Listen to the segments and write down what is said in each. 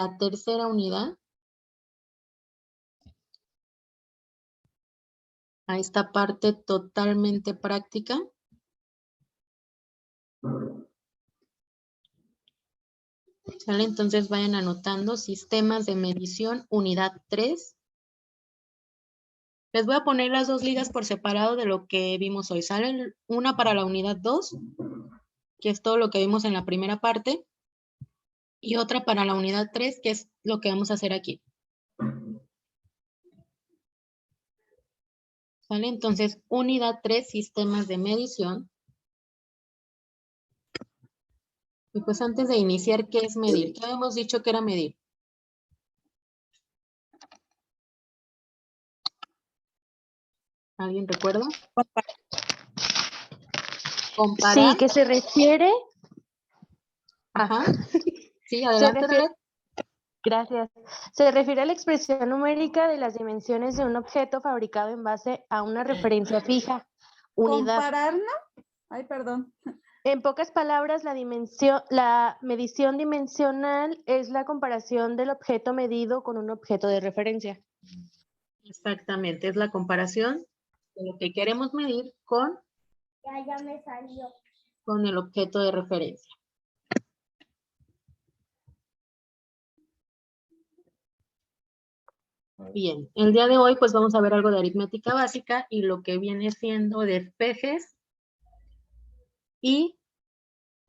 la tercera unidad, a esta parte totalmente práctica. ¿Sale? Entonces vayan anotando sistemas de medición, unidad 3. Les voy a poner las dos ligas por separado de lo que vimos hoy. Sale una para la unidad 2, que es todo lo que vimos en la primera parte, y otra para la unidad 3, que es lo que vamos a hacer aquí. ¿Sale? Entonces, unidad 3, sistemas de medición. Y pues antes de iniciar, ¿qué es medir? ¿Qué habíamos dicho que era medir? ¿Alguien recuerda? Comparar. Sí, que se refiere. Ajá. Sí, Se adelante, refiere, Dalet. gracias. Se refiere a la expresión numérica de las dimensiones de un objeto fabricado en base a una referencia fija, unidad. ¿Comparar, no? Ay, perdón. En pocas palabras, la medición dimensional es la comparación del objeto medido con un objeto de referencia. Exactamente, es la comparación de lo que queremos medir con Ya me salió. con el objeto de referencia. Bien, el día de hoy pues vamos a ver algo de aritmética básica y lo que viene siendo despejes y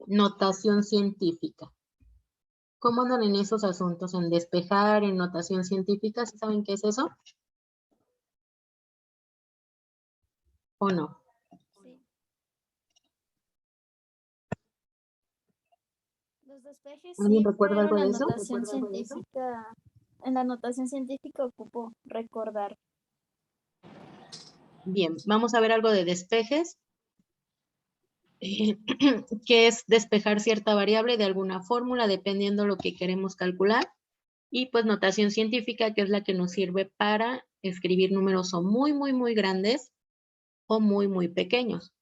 notación científica. ¿Cómo andan en esos asuntos? En despejar, en notación científica, ¿sí saben qué es eso? ¿O no? Sí. Los despejes ¿Alguien sí, recuerda pero algo la de eso? notación científica, en la notación científica ocupo recordar. Bien, vamos a ver algo de despejes, que es despejar cierta variable de alguna fórmula dependiendo lo que queremos calcular. Y pues notación científica, que es la que nos sirve para escribir números o muy grandes o muy pequeños.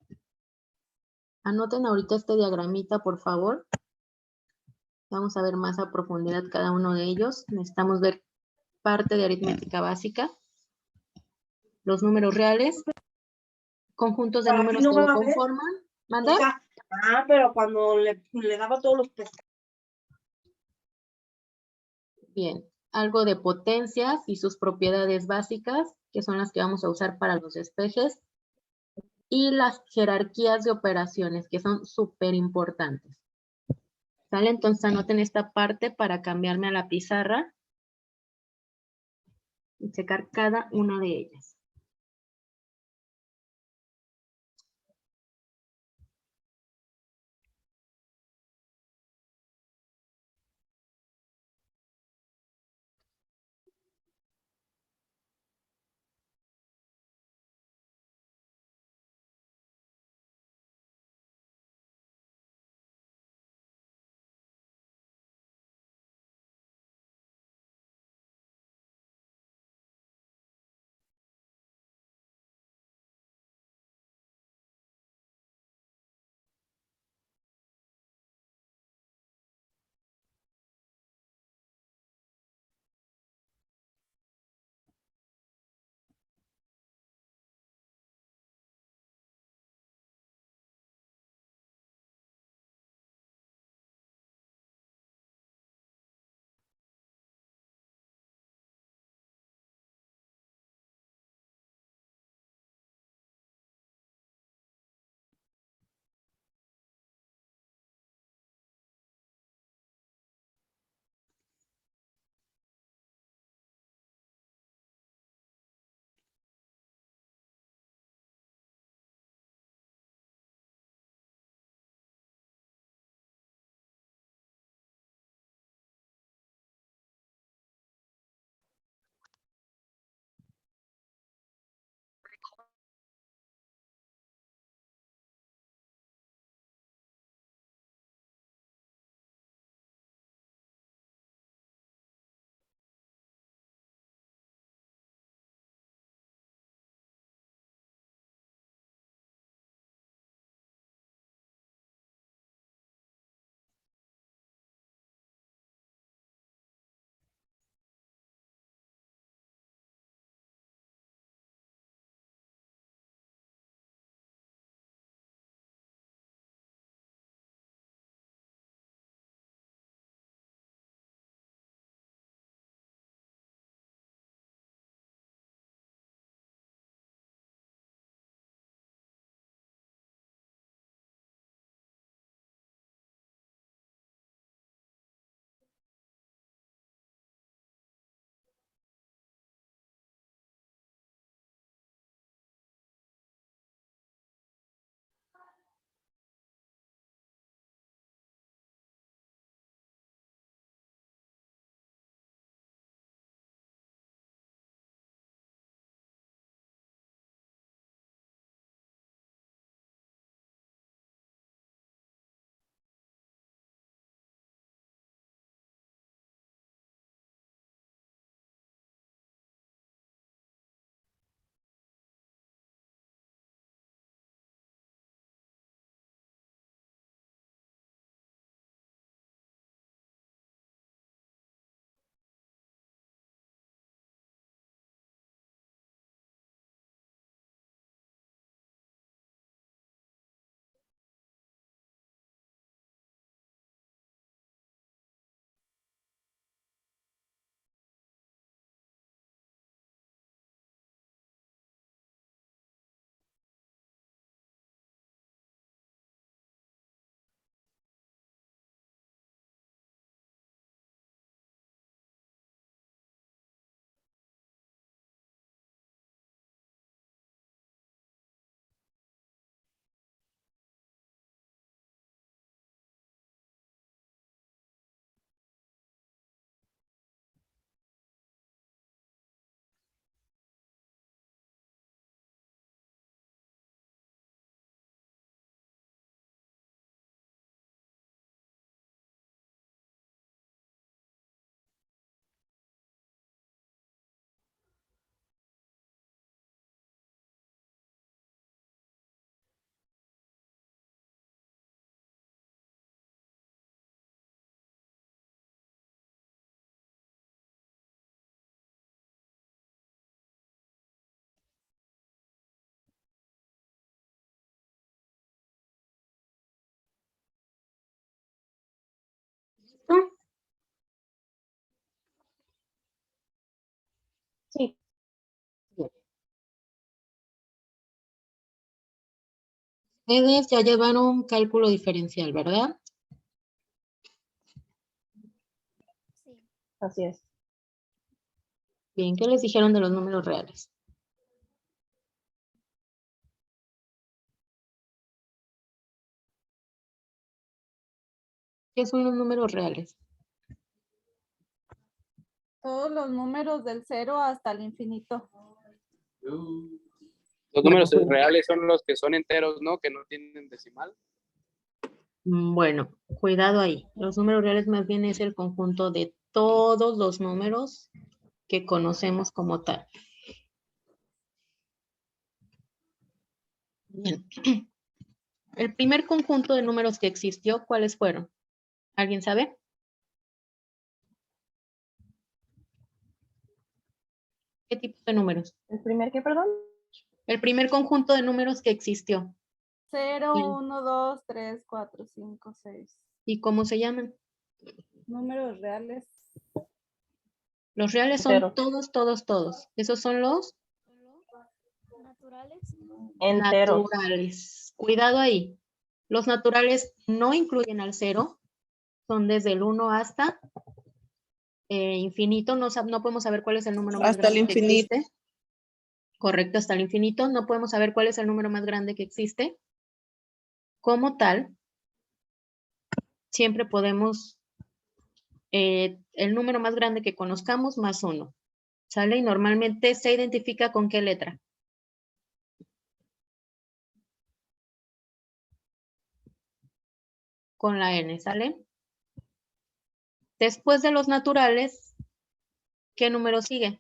Anoten ahorita este diagramita, por favor. Vamos a ver más a profundidad cada uno de ellos. Necesitamos ver parte de aritmética básica, los números reales, conjuntos de números que lo conforman. ¿Manda? Pero cuando le daba todos los pescados. Bien, algo de potencias y sus propiedades básicas, que son las que vamos a usar para los despejes, y las jerarquías de operaciones, que son súper importantes. ¿Sale? Entonces anoten esta parte para cambiarme a la pizarra y checar cada una de ellas. Ustedes ya llevaron cálculo diferencial, ¿verdad? Sí. Así es. Bien, ¿qué les dijeron de los números reales? ¿Qué son los números reales? Todos los números del 0 hasta el infinito. Los números reales son los que son enteros, ¿no? Que no tienen decimal. Bueno, cuidado ahí. Los números reales más bien es el conjunto de todos los números que conocemos como tal. Bien. El primer conjunto de números que existió, ¿cuáles fueron? ¿Alguien sabe? ¿Qué tipo de números? ¿El primer qué, perdón? El primer conjunto de números que existió. 0, Bien. 1, 2, 3, 4, 5, 6. ¿Y cómo se llaman? Números reales. Los reales son Cero. todos. Esos son los Naturales. Enteros. naturales. Cuidado ahí. Los naturales no incluyen al 0. Son desde el 1 hasta infinito. No podemos saber cuál es el número más Hasta el grande que infinito. existe. Correcto, hasta el infinito. No podemos saber cuál es el número más grande que existe. Como tal, siempre podemos, el número más grande que conozcamos más 1. ¿Sale? Y normalmente se identifica con qué letra. Con la N, ¿sale? Después de los naturales, ¿qué número sigue?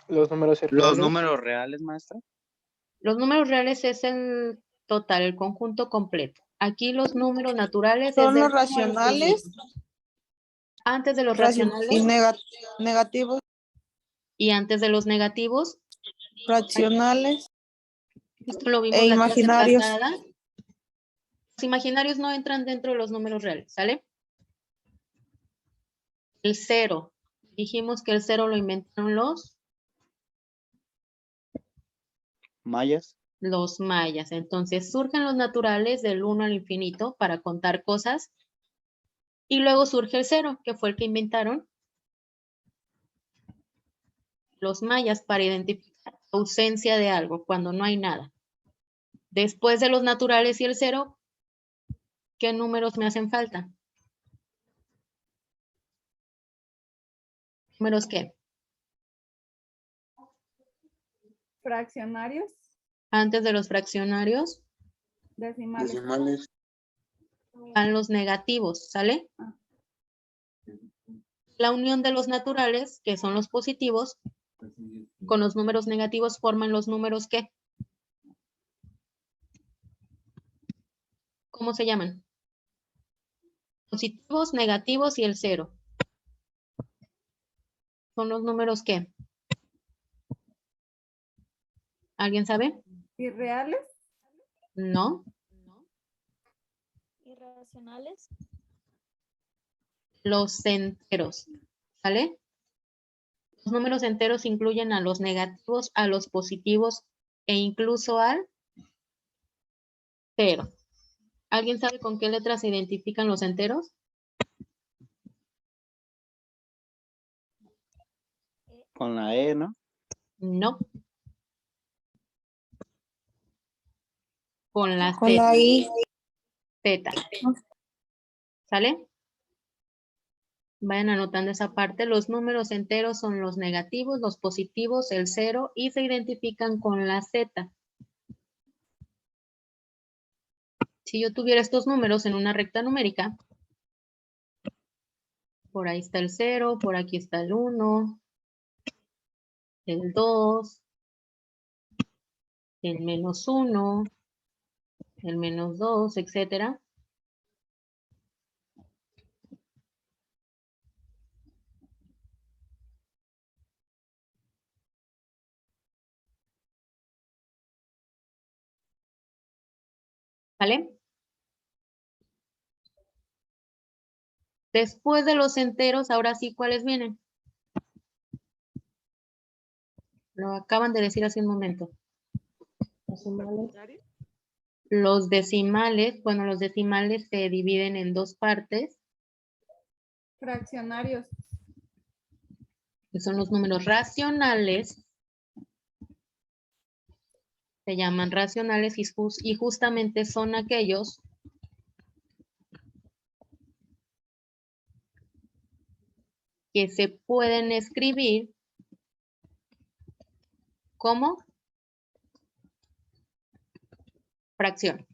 Los números Los reales. números reales, maestra. Los números reales es el total, el conjunto completo. Aquí los números naturales es Son del los 1 al racionales. infinito. Antes de los Y racionales negativos. y antes de los negativos, Fraccionales. esto lo vimos E la clase imaginarios. pasada. Los imaginarios no entran dentro de los números reales, ¿sale? El 0. Dijimos que el 0 lo inventaron Mayas. los mayas. Entonces surgen los naturales del 1 al infinito para contar cosas. Y luego surge el 0, que fue el que inventaron los mayas para identificar ausencia de algo, cuando no hay nada. Después de los naturales y el 0, ¿qué números me hacen falta? ¿Números qué? Fraccionarios. Antes de los fraccionarios Decimales. van los negativos, ¿sale? La unión de los naturales, que son los positivos, con los números negativos forman los números ¿qué? ¿Cómo se llaman? Positivos, negativos y el 0. ¿Son los números qué? ¿Alguien sabe? Irreales. No. Irracionales. Los enteros, ¿sale? Los números enteros incluyen a los negativos, a los positivos e incluso al 0. ¿Alguien sabe con qué letras se identifican los enteros? Con la E, ¿no? No. Con la Con la I. Z. ¿Sale? Vayan anotando esa parte. Los números enteros son los negativos, los positivos, el 0 y se identifican con la Z. Si yo tuviera estos números en una recta numérica, por ahí está el 0, por aquí está el 1, el 2, el -1, el -2, etcétera. ¿Vale? Después de los enteros, ahora sí, ¿cuáles vienen? Lo acaban de decir hace un momento. Los decimales, bueno, los decimales se dividen en dos partes, Fraccionarios. que son los números racionales. Se llaman racionales y justamente son aquellos que se pueden escribir como fracción.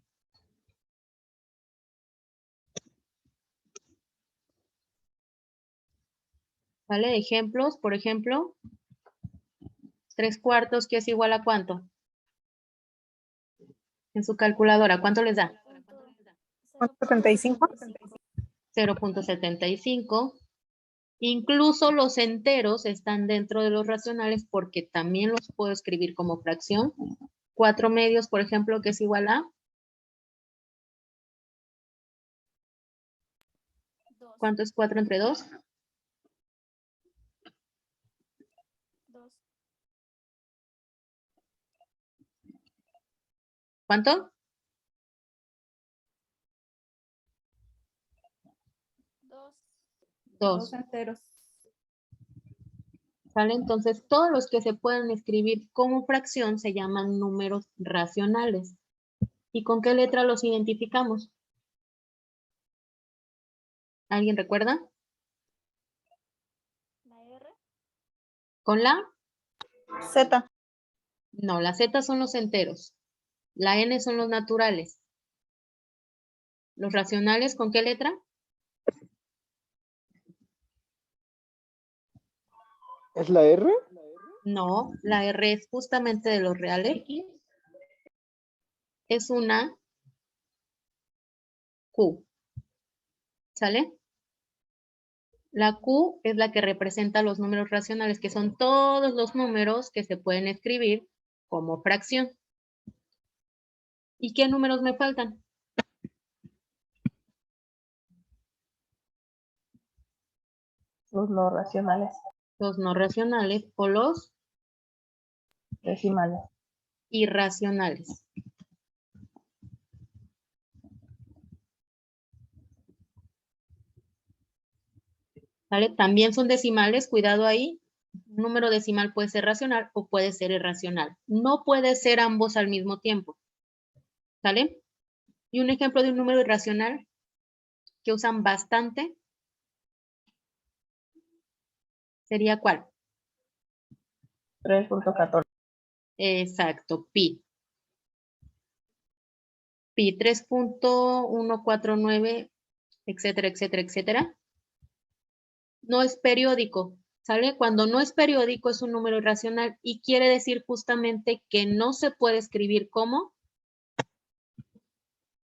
¿Vale? Ejemplos, por ejemplo, 3/4, que es igual a ¿cuánto? En su calculadora, ¿cuánto les da? 75. 0.75. Incluso los enteros están dentro de los racionales porque también los puedo escribir como fracción. 4/2, por ejemplo, que es igual a... ¿Cuánto es 4 entre 2? 2. ¿Cuánto? 2. 2. Enteros. ¿Sale? Entonces, todos los que se pueden escribir como fracción se llaman números racionales. ¿Y con qué letra los identificamos? ¿Alguien recuerda? La R. ¿Con la? Z. No, la Z son los enteros. La N son los naturales. ¿Los racionales con qué letra? ¿Es la R? No, la R es justamente de los reales. Es una Q. ¿Sale? La Q es la que representa los números racionales, que son todos los números que se pueden escribir como fracción. ¿Y qué números me faltan? Los no racionales. Los no racionales o los Decimales. irracionales. ¿Vale? También son decimales, cuidado ahí. Un número decimal puede ser racional o puede ser irracional. No puede ser ambos al mismo tiempo. ¿Sale? Y un ejemplo de un número irracional que usan bastante sería ¿cuál? 3.14. Exacto, pi. Pi 3.149, etcétera, etcétera, etcétera. No es periódico, ¿sale? Cuando no es periódico es un número irracional y quiere decir justamente que no se puede escribir como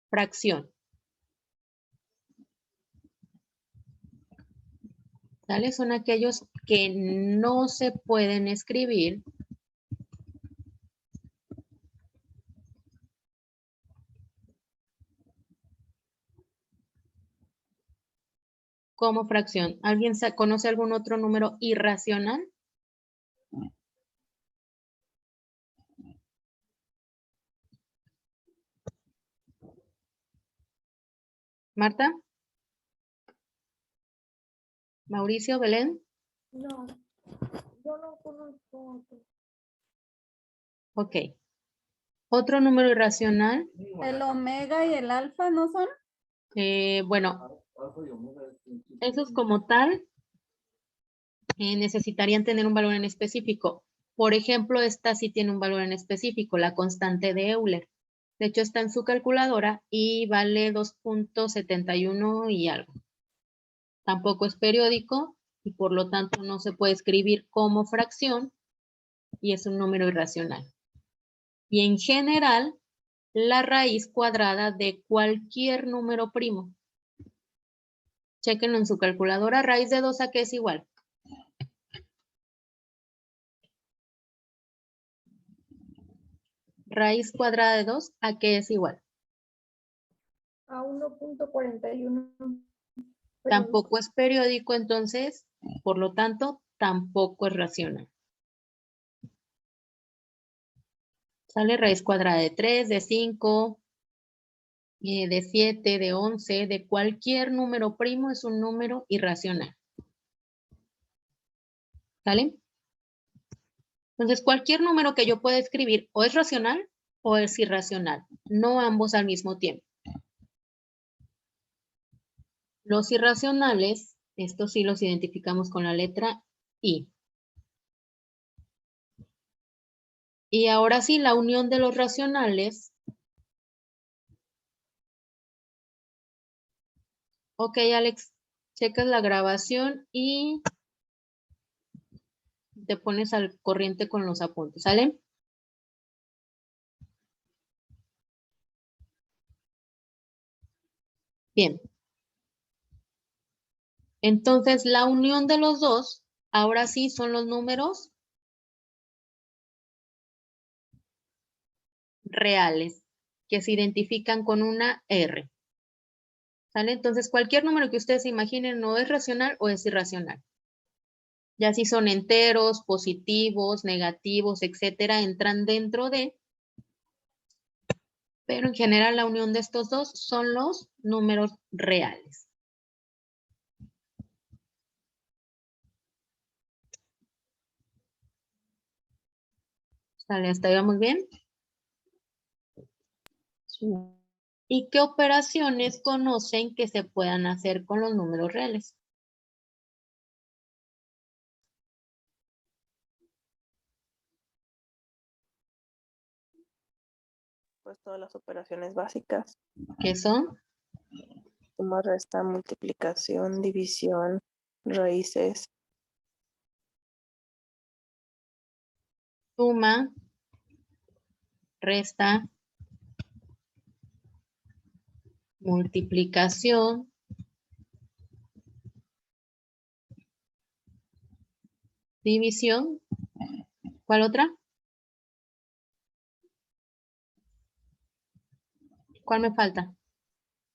fracción. ¿Sale? Son aquellos que no se pueden escribir como fracción. ¿Alguien conoce algún otro número irracional? Marta, Mauricio, Belén. No. Yo no conozco. Ok. Otro número irracional. El omega y el alfa no son. Bueno, esos como tal necesitarían tener un valor en específico. Por ejemplo, esta sí tiene un valor en específico, la constante de Euler. De hecho, está en su calculadora y vale 2.71 y algo. Tampoco es periódico y por lo tanto no se puede escribir como fracción y es un número irracional. Y en general, la raíz cuadrada de cualquier número primo. Chequenlo en su calculadora, raíz de 2 ¿a qué es igual? Raíz cuadrada de 2 ¿a qué es igual? A 1.41. Tampoco es periódico, entonces, por lo tanto, tampoco es racional. Sale raíz cuadrada de 3, de 5, de 7, de 11, de cualquier número primo es un número irracional. ¿Sale? Entonces, cualquier número que yo pueda escribir o es racional o es irracional, no ambos al mismo tiempo. Los irracionales, estos sí los identificamos con la letra I. Y ahora sí, la unión de los racionales. Ok, Alex, checas la grabación y te pones al corriente con los apuntes, ¿sale? Bien. Entonces, la unión de los dos, ahora sí son los números reales, que se identifican con una R. ¿Sale? Entonces, cualquier número que ustedes se imaginen no es racional o es irracional. Ya si son enteros, positivos, negativos, etcétera, entran dentro de. Pero en general la unión de estos dos son los números reales. ¿Sale? ¿Hasta ahí vamos bien? Sí. ¿Y qué operaciones conocen que se puedan hacer con los números reales? Pues todas las operaciones básicas. ¿Qué son? Suma, resta, multiplicación, división, raíces. Suma, resta, multiplicación, división. ¿Cuál otra? ¿Cuál me falta?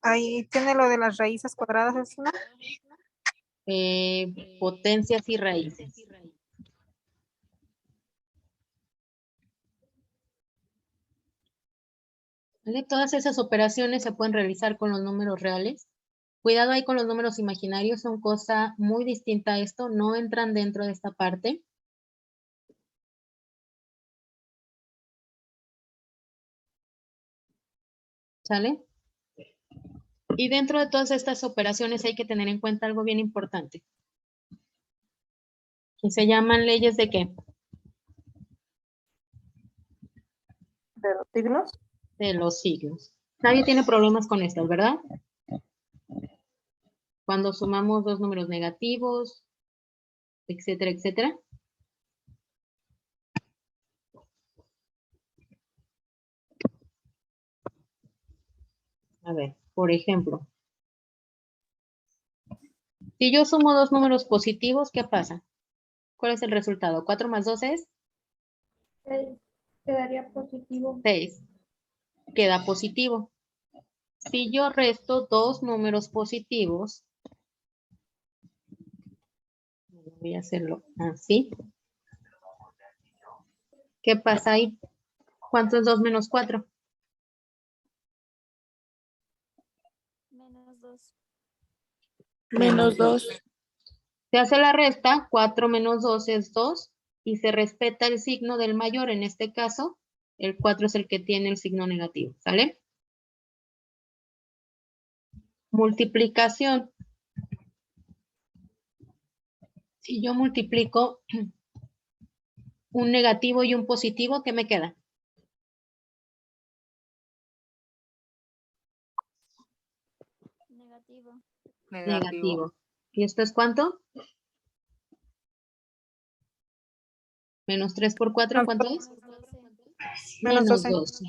Ahí tiene lo de las raíces cuadradas, ¿es una? Potencias y raíces. ¿Vale? Todas esas operaciones se pueden realizar con los números reales. Cuidado ahí con los números imaginarios, son cosa muy distinta a esto, no entran dentro de esta parte. ¿Sale? Y dentro de todas estas operaciones hay que tener en cuenta algo bien importante. Que se llaman leyes de ¿qué? ¿De los signos? De los signos. Nadie tiene problemas con estas, ¿verdad? Cuando sumamos dos números negativos, etcétera, etcétera. A ver, por ejemplo, si yo sumo dos números positivos, ¿qué pasa? ¿Cuál es el resultado? 4 más 2 es 6. Quedaría positivo. 6. Queda positivo. Si yo resto dos números positivos, voy a hacerlo así. ¿Qué pasa ahí? ¿Cuánto es 2 menos 4? Menos 2. Menos 2. Se hace la resta, 4 menos 2 es 2, y se respeta el signo del mayor. En este caso, el 4 es el que tiene el signo negativo, ¿sale? Multiplicación. Si yo multiplico un negativo y un positivo, ¿qué me queda? Negativo. Negativo. ¿Y esto es cuánto? Menos 3 por 4, ¿cuánto es? Menos Menos 12. 12.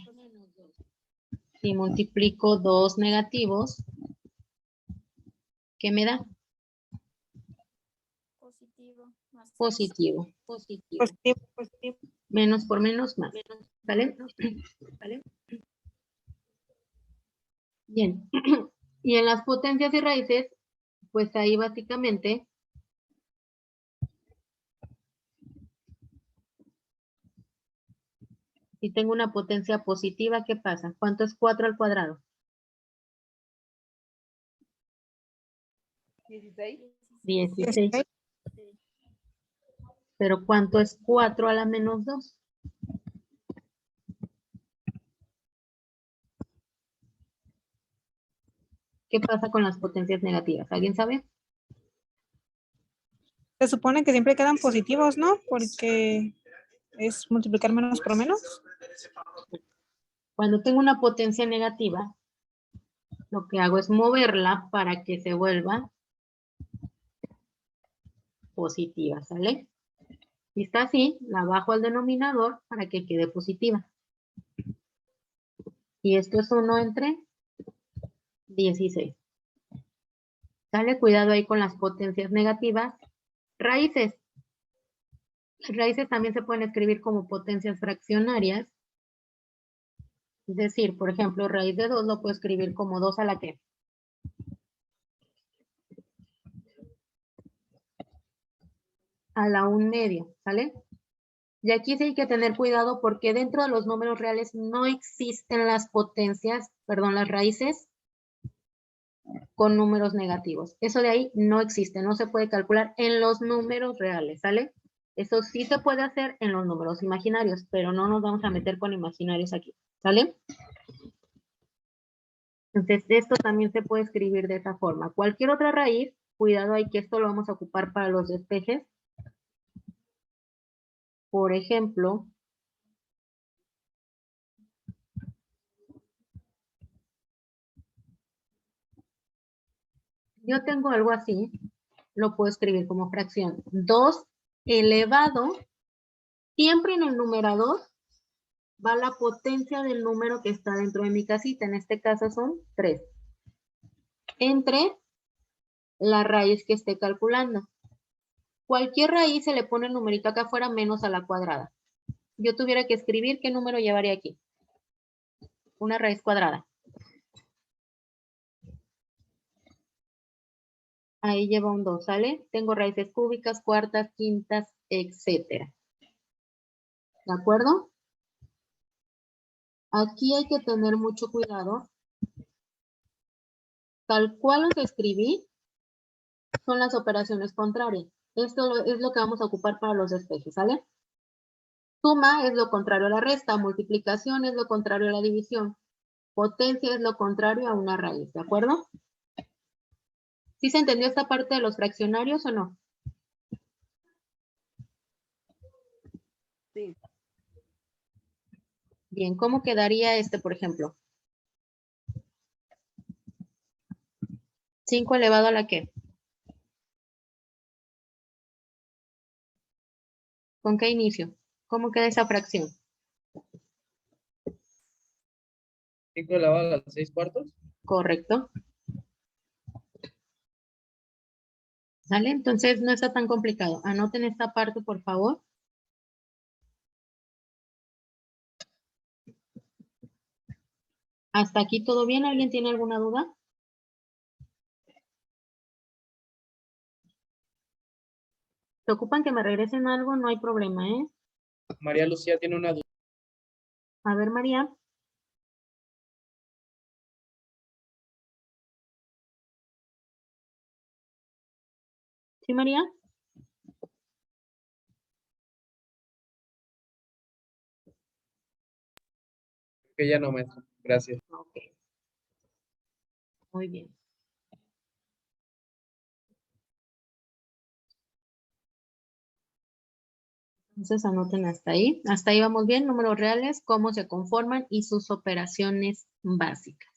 Si multiplico dos negativos, ¿qué me da? Positivo. Más 3. Positivo. Positivo. Menos por menos, más. ¿Vale? ¿Vale? Bien. Y en las potencias y raíces, pues ahí básicamente Si tengo una potencia positiva, ¿qué pasa? ¿Cuánto es 4 al cuadrado? 16. 16. Pero ¿cuánto es 4 a la menos 2? ¿Qué pasa con las potencias negativas? ¿Alguien sabe? Se supone que siempre quedan positivos, ¿no? Porque es multiplicar menos por menos. Cuando tengo una potencia negativa, lo que hago es moverla para que se vuelva positiva, ¿sale? Si está así, la bajo al denominador para que quede positiva. Y esto es 1 entre 16. Dale cuidado ahí con las potencias negativas. Raíces. Raíces también se pueden escribir como potencias fraccionarias. Es decir, por ejemplo, raíz de 2 lo puedo escribir como 2 a la ¿qué? A la 1/2, ¿sale? Y aquí sí hay que tener cuidado porque dentro de los números reales no existen las potencias, perdón, las raíces con números negativos. Eso de ahí no existe, no se puede calcular en los números reales, ¿sale? Eso sí se puede hacer en los números imaginarios, pero no nos vamos a meter con imaginarios aquí, ¿sale? Entonces, esto también se puede escribir de esa forma. Cualquier otra raíz, cuidado ahí que esto lo vamos a ocupar para los despejes. Por ejemplo, yo tengo algo así, lo puedo escribir como fracción. 2 elevado, siempre en el numerador, va la potencia del número que está dentro de mi casita. En este caso son 3. Entre la raíz que esté calculando. Cualquier raíz se le pone el numerito acá afuera menos a la cuadrada. Yo tuviera que escribir, ¿qué número llevaría aquí? Una raíz cuadrada. Ahí lleva un 2, ¿sale? Tengo raíces cúbicas, cuartas, quintas, etcétera. ¿De acuerdo? Aquí hay que tener mucho cuidado. Tal cual los escribí, son las operaciones contrarias. Esto es lo que vamos a ocupar para los despejes, ¿sale? Suma es lo contrario a la resta, multiplicación es lo contrario a la división, potencia es lo contrario a una raíz, ¿de acuerdo? ¿Sí se entendió esta parte de los fraccionarios o no? Sí. Bien, ¿cómo quedaría este, por ejemplo? 5 elevado a la ¿qué? ¿Con qué inicio? ¿Cómo queda esa fracción? 5 elevado a las 6/4. Correcto. ¿Sale? Entonces no está tan complicado. Anoten esta parte, por favor. ¿Hasta aquí todo bien? ¿Alguien tiene alguna duda? ¿Se ocupan que me regresen algo? No hay problema, ¿eh? María Lucía tiene una duda. A ver, María. ¿Sí, María? Que ya no, maestra. Gracias. Ok. Muy bien. Entonces anoten hasta ahí. Hasta ahí vamos bien. Números reales, cómo se conforman y sus operaciones básicas.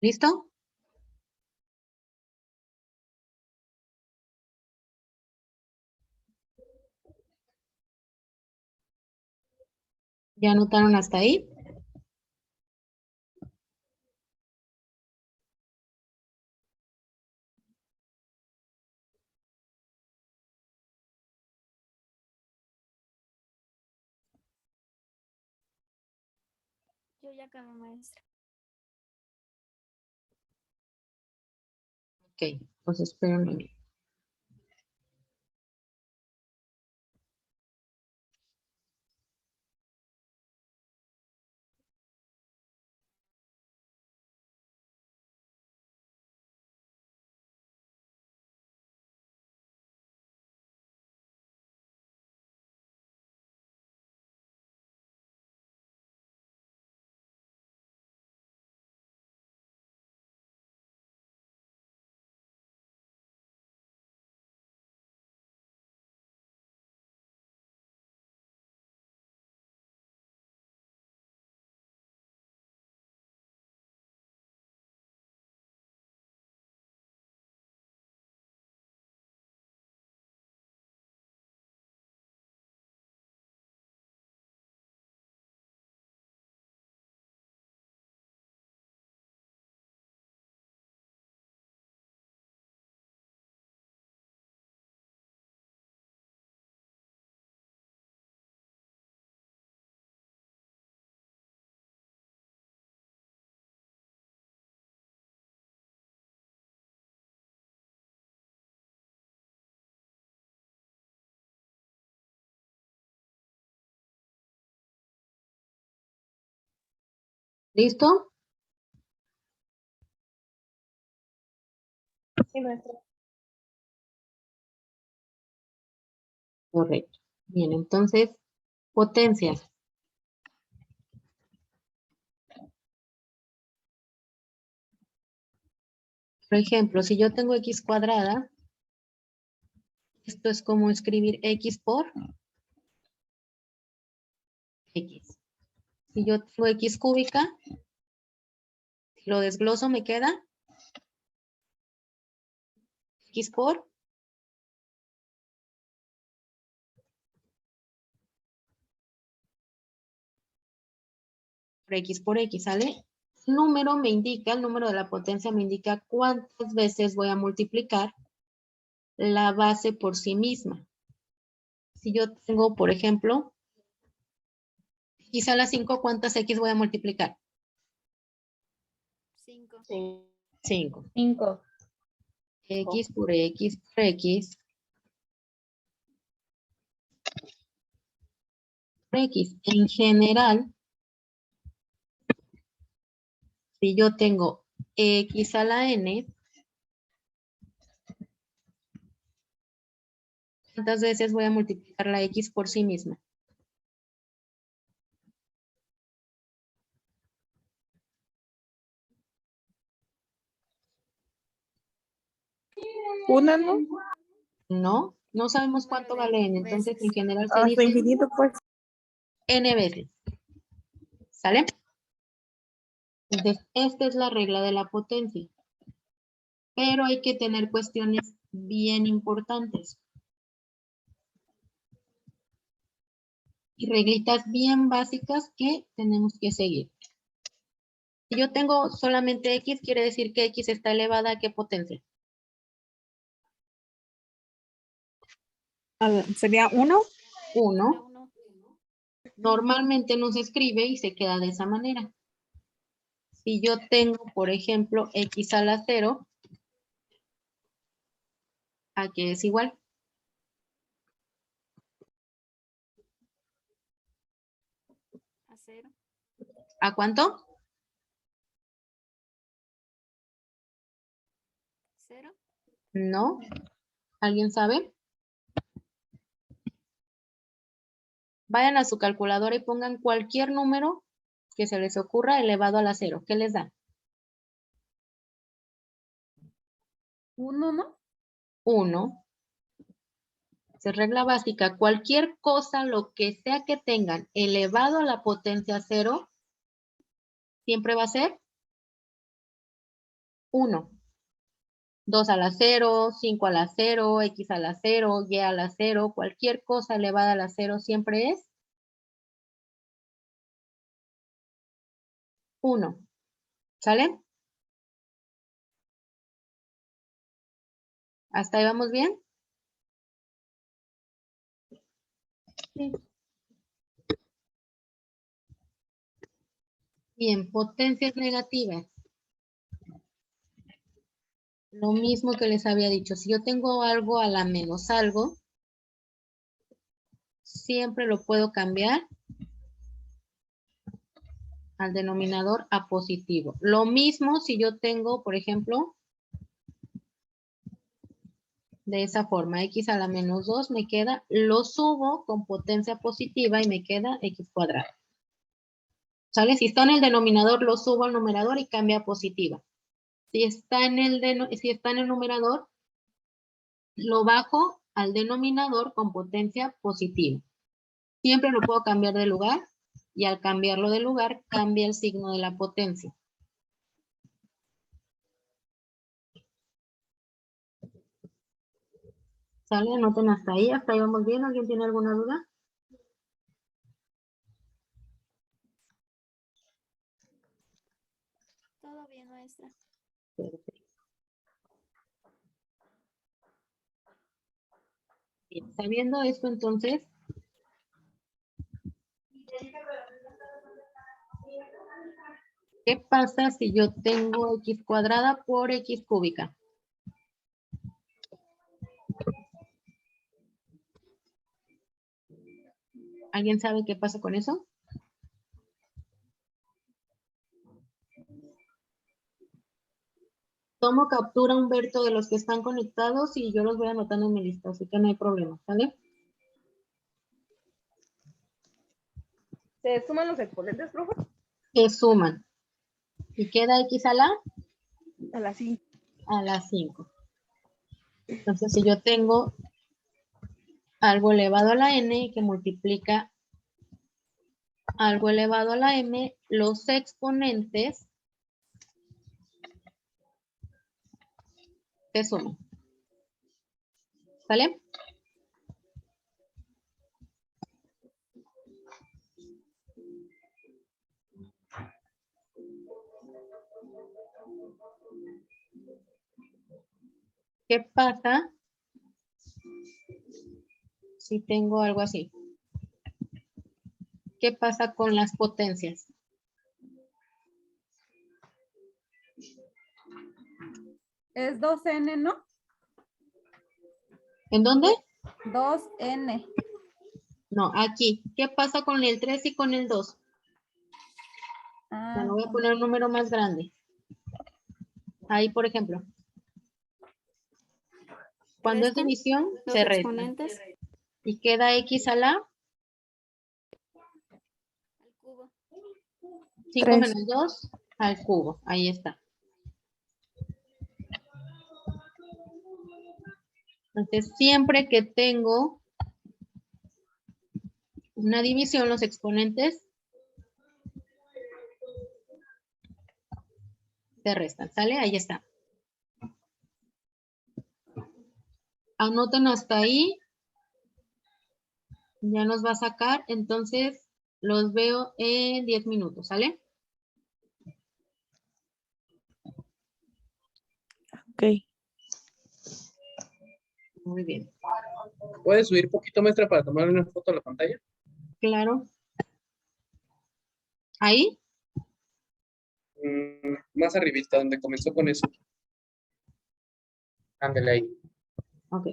¿Listo? ¿Ya anotaron hasta ahí? Yo ya acabé, maestra. Ok, pues espérenme. ¿Listo? Sí, maestra. Correcto. Bien, entonces, potencias. Por ejemplo, si yo tengo x cuadrada, esto es como escribir x por x. Si yo tengo x cúbica, si lo desgloso me queda x por x por x, ¿sale? El número me indica, el número de la potencia me indica cuántas veces voy a multiplicar la base por sí misma. Si yo tengo, por ejemplo, x a la 5, ¿cuántas x voy a multiplicar? 5. 5. 5. X por x por x por x. En general, si yo tengo x a la n, ¿cuántas veces voy a multiplicar la x por sí misma? Una, ¿no? No, no sabemos cuánto vale n, entonces en general se Hasta dice infinito, pues. n veces. ¿Sale? Entonces, esta es la regla de la potencia. Pero hay que tener cuestiones bien importantes. Y reglitas bien básicas que tenemos que seguir. Si yo tengo solamente x, quiere decir que x está elevada a ¿qué potencia? Sería 1. 1. Normalmente no se escribe y se queda de esa manera. Si yo tengo, por ejemplo, x a la 0, ¿a qué es igual? A 0. ¿A cuánto? 0. No. ¿Alguien sabe? Vayan a su calculadora y pongan cualquier número que se les ocurra elevado a la 0. ¿Qué les da? 1, ¿no? 1. Es regla básica. Cualquier cosa, lo que sea que tengan elevado a la potencia 0, siempre va a ser 1. 2 a la 0, 5 a la 0, x a la 0, y a la 0, cualquier cosa elevada a la 0 siempre es 1. ¿Sale? ¿Hasta ahí vamos bien? Sí. Bien, potencias negativas. Lo mismo que les había dicho, si yo tengo algo a la menos algo, siempre lo puedo cambiar al denominador a positivo. Lo mismo si yo tengo, por ejemplo, de esa forma, x a la menos 2 me queda, lo subo con potencia positiva y me queda x cuadrado. ¿Sale? Si está en el denominador, lo subo al numerador y cambia a positiva. Si está en el numerador, lo bajo al denominador con potencia positiva. Siempre lo puedo cambiar de lugar y al cambiarlo de lugar cambia el signo de la potencia. ¿Sale? Anoten hasta ahí vamos bien. ¿Alguien tiene alguna duda? Todo bien, maestra. Perfecto. Bien, sabiendo esto entonces, ¿qué pasa si yo tengo x cuadrada por x cúbica? ¿Alguien sabe qué pasa con eso? Tomo captura, Humberto, de los que están conectados y yo los voy anotando en mi lista, así que no hay problema, ¿vale? ¿Se suman los exponentes, profe? Que suman. Y queda x a la A las 5. a la 5. Entonces, si yo tengo algo elevado a la n que multiplica algo elevado a la m, los exponentes se suman. ¿Vale? ¿Qué pasa si tengo algo así? ¿Qué pasa con las potencias? Es 2n, ¿no? ¿En dónde? 2n. No, aquí. ¿Qué pasa con el 3 y con el 2? Ah, Bueno, voy a poner un número más grande. Ahí, por ejemplo. Cuando es ¿Restan división, los se resta. exponentes? Y queda x a la Al cubo. 5 3. menos 2 al cubo. Ahí está. Entonces, siempre que tengo una división, los exponentes se restan. ¿Sale? Ahí está. Anoten hasta ahí. Ya nos va a sacar. Entonces, los veo en 10 minutos. ¿Sale? Ok. Muy bien. ¿Puedes subir poquito, maestra, para tomar una foto a la pantalla? Claro. ¿Ahí? Más arribita, donde comenzó con eso. Ándale ahí. Ok.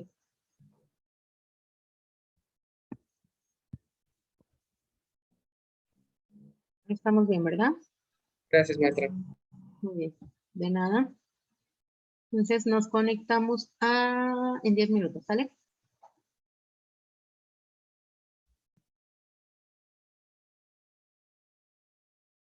Estamos bien, ¿verdad? Gracias, maestra. Muy bien. De nada. Entonces nos conectamos en 10 minutos, ¿sale?